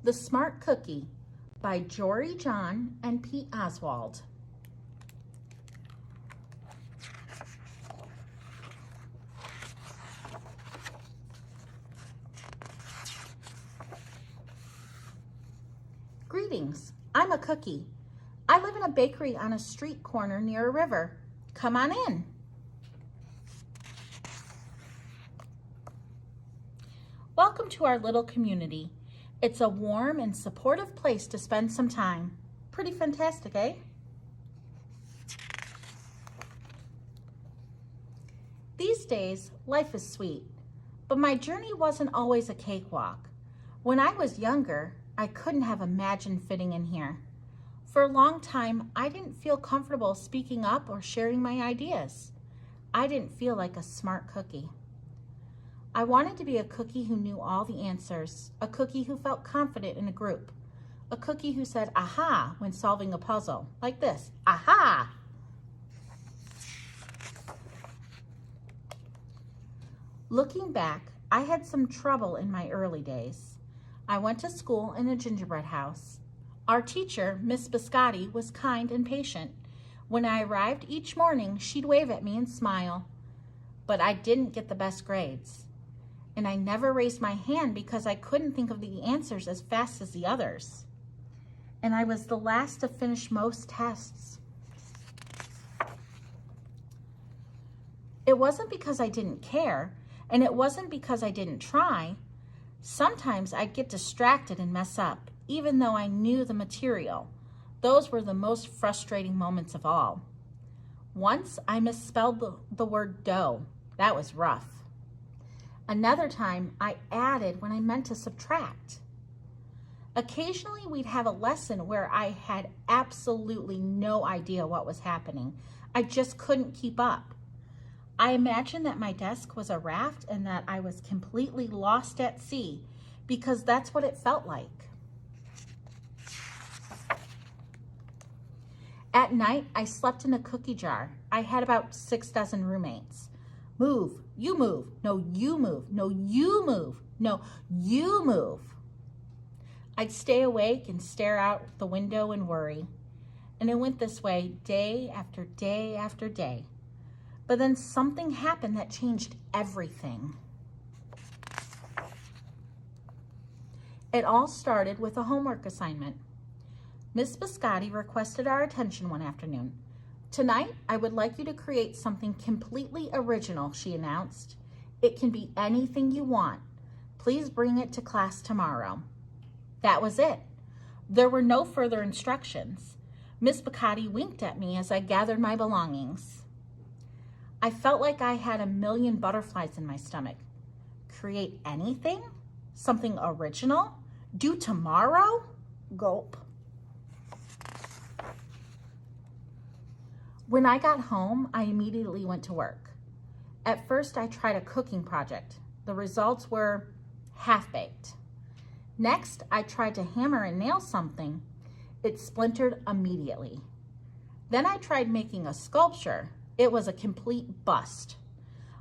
The Smart Cookie by Jory John and Pete Oswald. Greetings, I'm a cookie. I live in a bakery on a street corner near a river. Come on in. Welcome to our little community. It's a warm and supportive place to spend some time. Pretty fantastic, eh? These days, life is sweet, but my journey wasn't always a cakewalk. When I was younger, I couldn't have imagined fitting in here. For a long time, I didn't feel comfortable speaking up or sharing my ideas. I didn't feel like a smart cookie. I wanted to be a cookie who knew all the answers, a cookie who felt confident in a group, a cookie who said aha when solving a puzzle, like this, aha! Looking back, I had some trouble in my early days. I went to school in a gingerbread house. Our teacher, Miss Biscotti, was kind and patient. When I arrived each morning, she'd wave at me and smile. But I didn't get the best grades. And I never raised my hand because I couldn't think of the answers as fast as the others. And I was the last to finish most tests. It wasn't because I didn't care, and it wasn't because I didn't try. Sometimes I'd get distracted and mess up, even though I knew the material. Those were the most frustrating moments of all. Once I misspelled the word dough. That was rough. Another time I added when I meant to subtract. Occasionally we'd have a lesson where I had absolutely no idea what was happening. I just couldn't keep up. I imagined that my desk was a raft and that I was completely lost at sea because that's what it felt like. At night, I slept in a cookie jar. I had about 6 dozen roommates. Move, you move, no, you move, no, you move, no, you move. I'd stay awake and stare out the window and worry. And it went this way day after day after day. But then something happened that changed everything. It all started with a homework assignment. Miss Biscotti requested our attention one afternoon. Tonight, I would like you to create something completely original, she announced. It can be anything you want. Please bring it to class tomorrow. That was it. There were no further instructions. Miss Biscotti winked at me as I gathered my belongings. I felt like I had a million butterflies in my stomach. Create anything? Something original? Due tomorrow? Gulp. When I got home, I immediately went to work. At first, I tried a cooking project. The results were half-baked. Next, I tried to hammer and nail something. It splintered immediately. Then I tried making a sculpture. It was a complete bust.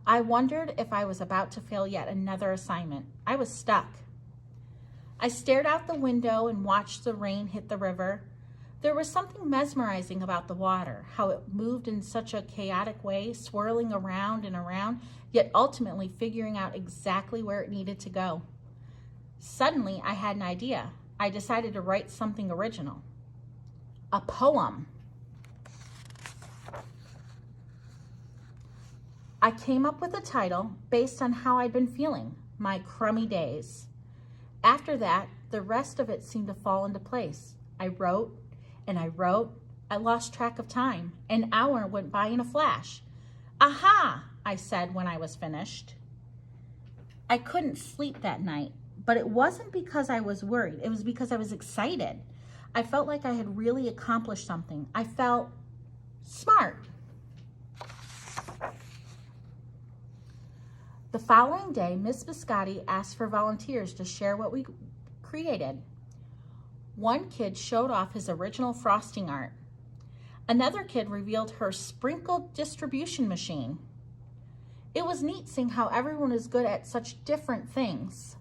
I wondered if I was about to fail yet another assignment. I was stuck. I stared out the window and watched the rain hit the river. There was something mesmerizing about the water, how it moved in such a chaotic way, swirling around and around, yet ultimately figuring out exactly where it needed to go. Suddenly, I had an idea. I decided to write something original. A poem. I came up with a title based on how I'd been feeling, my crummy days. After that, the rest of it seemed to fall into place. I wrote, and I wrote. I lost track of time. An hour went by in a flash. Aha, I said when I was finished. I couldn't sleep that night, but it wasn't because I was worried. It was because I was excited. I felt like I had really accomplished something. I felt smart. The following day, Miss Biscotti asked for volunteers to share what we created. One kid showed off his original frosting art. Another kid revealed her sprinkled distribution machine. It was neat seeing how everyone is good at such different things.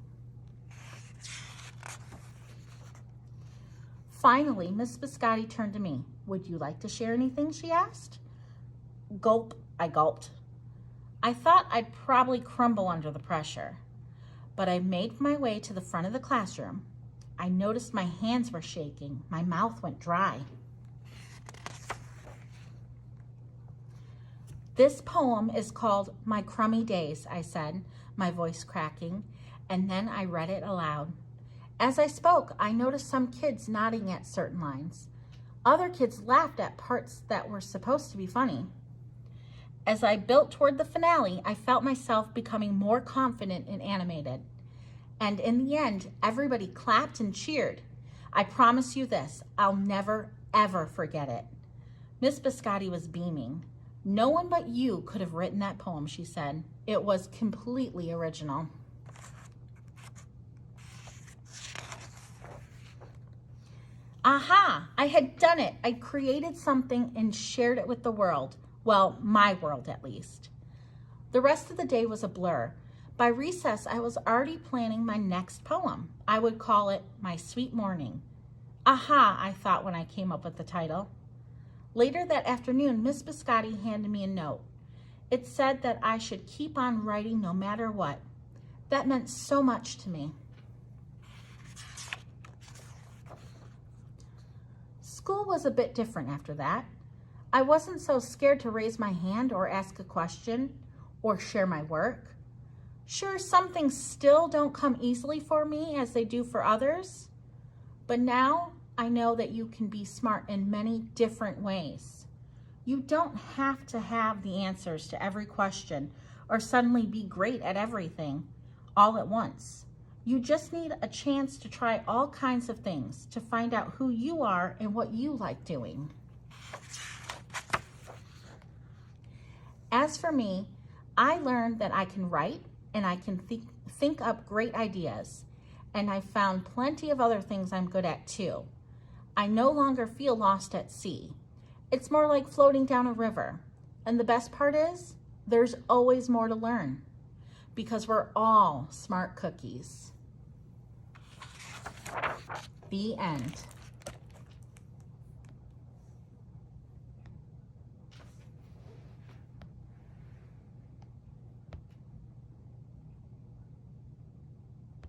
Finally, Miss Biscotti turned to me. Would you like to share anything, she asked. Gulp, I gulped. I thought I'd probably crumble under the pressure, but I made my way to the front of the classroom. I noticed my hands were shaking. My mouth went dry. This poem is called My Crummy Days, I said, my voice cracking, and then I read it aloud. As I spoke, I noticed some kids nodding at certain lines. Other kids laughed at parts that were supposed to be funny. As I built toward the finale, I felt myself becoming more confident and animated. And in the end, everybody clapped and cheered. I promise you this, I'll never, ever forget it. Miss Biscotti was beaming. No one but you could have written that poem, she said. It was completely original. Aha, I had done it. I created something and shared it with the world. Well, my world at least. The rest of the day was a blur. By recess, I was already planning my next poem. I would call it My Sweet Morning. Aha, I thought when I came up with the title. Later that afternoon, Miss Biscotti handed me a note. It said that I should keep on writing no matter what. That meant so much to me. School was a bit different after that. I wasn't so scared to raise my hand or ask a question or share my work. Sure, some things still don't come easily for me as they do for others, but now I know that you can be smart in many different ways. You don't have to have the answers to every question or suddenly be great at everything all at once. You just need a chance to try all kinds of things to find out who you are and what you like doing. As for me, I learned that I can write and I can think up great ideas, and I found plenty of other things I'm good at too. I no longer feel lost at sea. It's more like floating down a river. And the best part is, there's always more to learn because we're all smart cookies. The end.